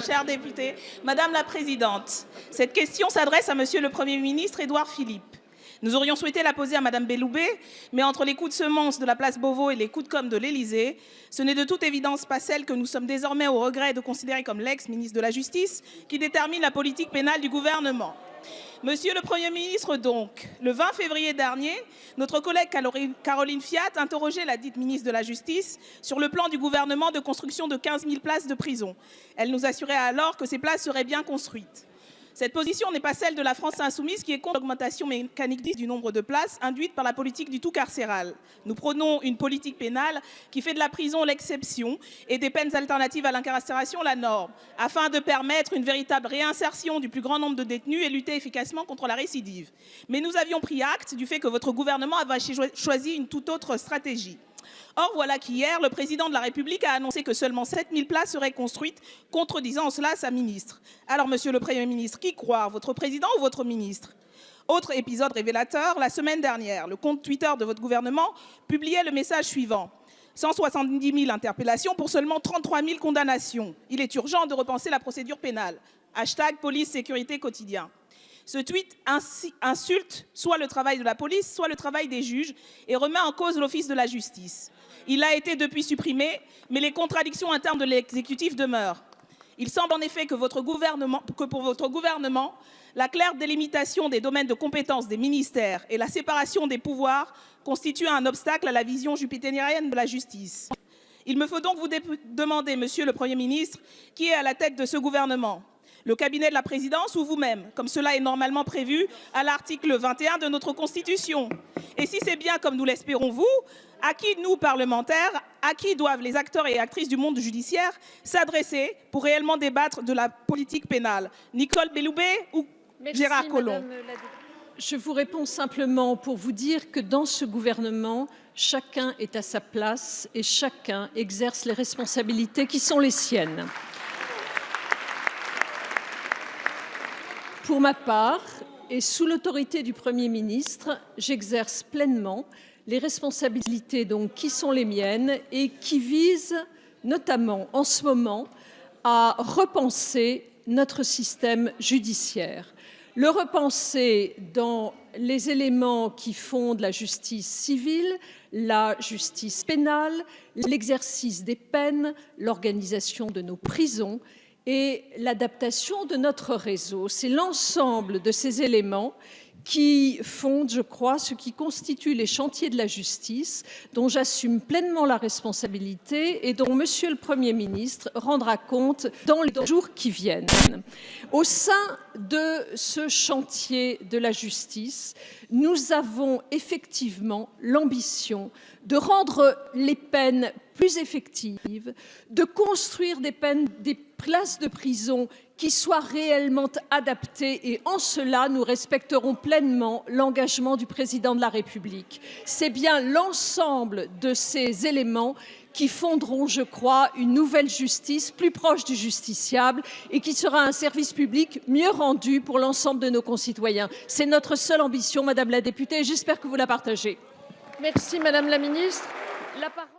chère députée. Madame la Présidente, cette question s'adresse à Monsieur le Premier ministre Édouard Philippe. Nous aurions souhaité la poser à Madame Belloubet, mais entre les coups de semonce de la place Beauvau et les coups de com' de l'Élysée, ce n'est de toute évidence pas celle que nous sommes désormais au regret de considérer comme l'ex-ministre de la Justice qui détermine la politique pénale du gouvernement. Monsieur le Premier ministre, donc, le 20 février dernier, notre collègue Caroline Fiat interrogeait la dite ministre de la Justice sur le plan du gouvernement de construction de 15 000 places de prison. Elle nous assurait alors que ces places seraient bien construites. Cette position n'est pas celle de la France insoumise qui est contre l'augmentation mécanique du nombre de places induite par la politique du tout carcéral. Nous prônons une politique pénale qui fait de la prison l'exception et des peines alternatives à l'incarcération la norme, afin de permettre une véritable réinsertion du plus grand nombre de détenus et lutter efficacement contre la récidive. Mais nous avions pris acte du fait que votre gouvernement avait choisi une toute autre stratégie. Or, voilà qu'hier, le président de la République a annoncé que seulement 7 000 places seraient construites, contredisant en cela sa ministre. Alors, monsieur le Premier ministre, qui croire, votre président ou votre ministre? Autre épisode révélateur, la semaine dernière, le compte Twitter de votre gouvernement publiait le message suivant. 170 000 interpellations pour seulement 33 000 condamnations. Il est urgent de repenser la procédure pénale. Hashtag police sécurité quotidien. Ce tweet insulte soit le travail de la police, soit le travail des juges et remet en cause l'office de la justice. Il a été depuis supprimé, mais les contradictions internes de l'exécutif demeurent. Il semble en effet que pour votre gouvernement, la claire délimitation des domaines de compétences des ministères et la séparation des pouvoirs constituent un obstacle à la vision jupitérienne de la justice. Il me faut donc vous demander, monsieur le Premier ministre, qui est à la tête de ce gouvernement ? Le cabinet de la présidence ou vous-même, comme cela est normalement prévu à l'article 21 de notre Constitution. Et si c'est bien comme nous l'espérons vous, à qui nous, parlementaires, à qui doivent les acteurs et actrices du monde judiciaire s'adresser pour réellement débattre de la politique pénale? Nicole Belloubet ou Gérard Collomb? Je vous réponds simplement pour vous dire que dans ce gouvernement, chacun est à sa place et chacun exerce les responsabilités qui sont les siennes. Pour ma part, et sous l'autorité du Premier ministre, j'exerce pleinement les responsabilités donc, qui sont les miennes et qui visent notamment en ce moment à repenser notre système judiciaire. Le repenser dans les éléments qui fondent la justice civile, la justice pénale, l'exercice des peines, l'organisation de nos prisons et l'adaptation de notre réseau. C'est l'ensemble de ces éléments qui fondent, je crois, ce qui constitue les chantiers de la justice, dont j'assume pleinement la responsabilité et dont Monsieur le Premier ministre rendra compte dans les jours qui viennent. Au sein de ce chantier de la justice, nous avons effectivement l'ambition de rendre les peines plus effectives, de construire des places de prison qui soient réellement adaptées et en cela, nous respecterons pleinement l'engagement du Président de la République. C'est bien l'ensemble de ces éléments qui fonderont, je crois, une nouvelle justice plus proche du justiciable et qui sera un service public mieux rendu pour l'ensemble de nos concitoyens. C'est notre seule ambition, Madame la députée, et j'espère que vous la partagez. Merci Madame la ministre. La parole...